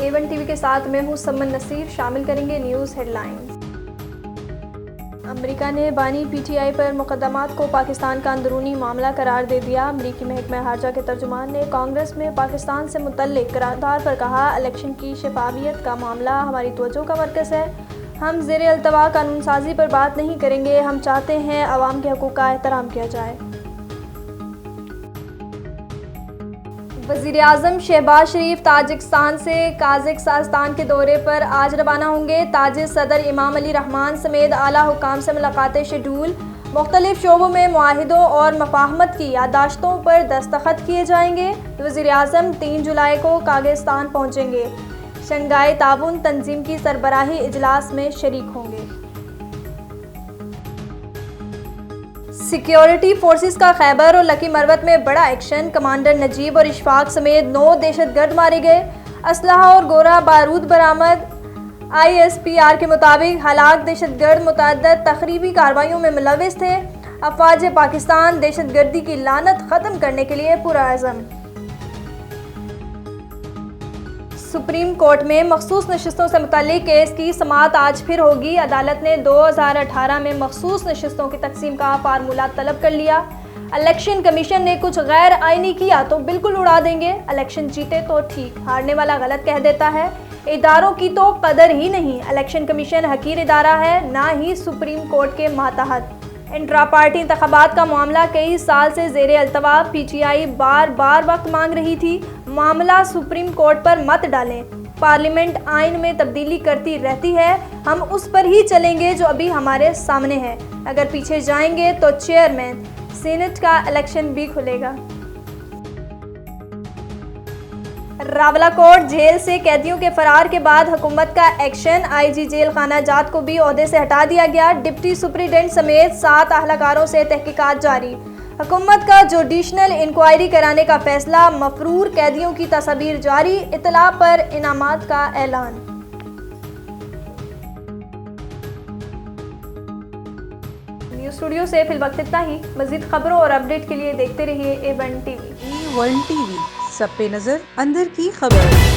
A1 TV के साथ मैं हूँ समन नसीर। शामिल करेंगे न्यूज़ हेडलाइंस। अमेरिका ने बानी PTI पर मुकदमात को पाकिस्तान का अंदरूनी मामला करार दे दिया। अमेरिकी महकमा खारजा के तर्जुमान ने कांग्रेस में पाकिस्तान से मुतल्लिक करारदाद पर कहा, इलेक्शन की शफाफियत का मामला हमारी तवज्जो का मरकज़ है। हम ज़ेरे अल्तवा कानून साजी पर बात नहीं करेंगे। हम चाहते हैं अवाम के हकूक़ का एहतराम किया जाए। वज़ीर-ए-आज़म शहबाज शरीफ ताजिकिस्तान से काज़ाकिस्तान के दौरे पर आज रवाना होंगे। ताजिक सदर इमाम अली रहमान समेत आला हुकाम से मुलाकातें शेड्यूल। मुख्तलिफ शोबों में मुआहिदों और मफाहमत की याददाश्तों पर दस्तखत किए जाएंगे। वज़ीर-ए-आज़म 3 जुलाई को काज़ाकिस्तान पहुँचेंगे। शंघाई ताउन तंजीम की सरबराही इजलास में शरीक होंगे। सिक्योरिटी फोर्सेस का खैबर और लकी मरवत में बड़ा एक्शन। कमांडर नजीब और इशफाक समेत 9 दहशतगर्द मारे गए। असलहा और गोरा बारूद बरामद। ISPR के मुताबिक हलाक दहशतगर्द मुतअद्दिद तखरीबी कार्रवाइयों में मुलव्विस थे। अफवाज पाकिस्तान दहशतगर्दी की लानत ख़त्म करने के लिए पुरअज़म। सुप्रीम कोर्ट में मखसूस नशिस्तों से मुतल्लिक केस की समाअत आज फिर होगी। अदालत ने 2018 में मखसूस नशिस्तों की तकसीम का फार्मूला तलब कर लिया। इलेक्शन कमीशन ने कुछ गैर आइनी किया तो बिल्कुल उड़ा देंगे। इलेक्शन जीते तो ठीक, हारने वाला गलत कह देता है। इदारों की तो कदर ही नहीं। इलेक्शन कमीशन हकीर इदारा है, ना ही सुप्रीम कोर्ट के मातहत। इंट्रा पार्टी इंतखाबात का मामला कई साल से ज़ेरे अल्तवा। PTI बार बार वक्त मांग रही थी। मामला सुप्रीम कोर्ट पर मत डालें। पार्लियामेंट आइन में तब्दीली करती रहती है, हम उस पर ही चलेंगे जो अभी हमारे सामने है। अगर पीछे जाएंगे तो चेयरमैन सीनेट का इलेक्शन भी खुलेगा। रावलाकोट जेल से कैदियों के फरार के बाद हुकूमत का एक्शन। IG जेल खाना जात को भी ओहदे से हटा दिया गया। डिप्टी सुप्रीडेंट समेत 7 अहलकारों से तहकीकात जारी। हुकूमत का जुडिशनल इंक्वायरी कराने का फैसला। मफरूर कैदियों की तस्वीर जारी। इतला पर इनामात का ऐलान। न्यूज़ स्टूडियो से फिलवक्त इतना ही। मज़ीद खबरों और अपडेट के लिए देखते रहिए A1 TV। A1 TV, सब पे नजर, अंदर की खबर।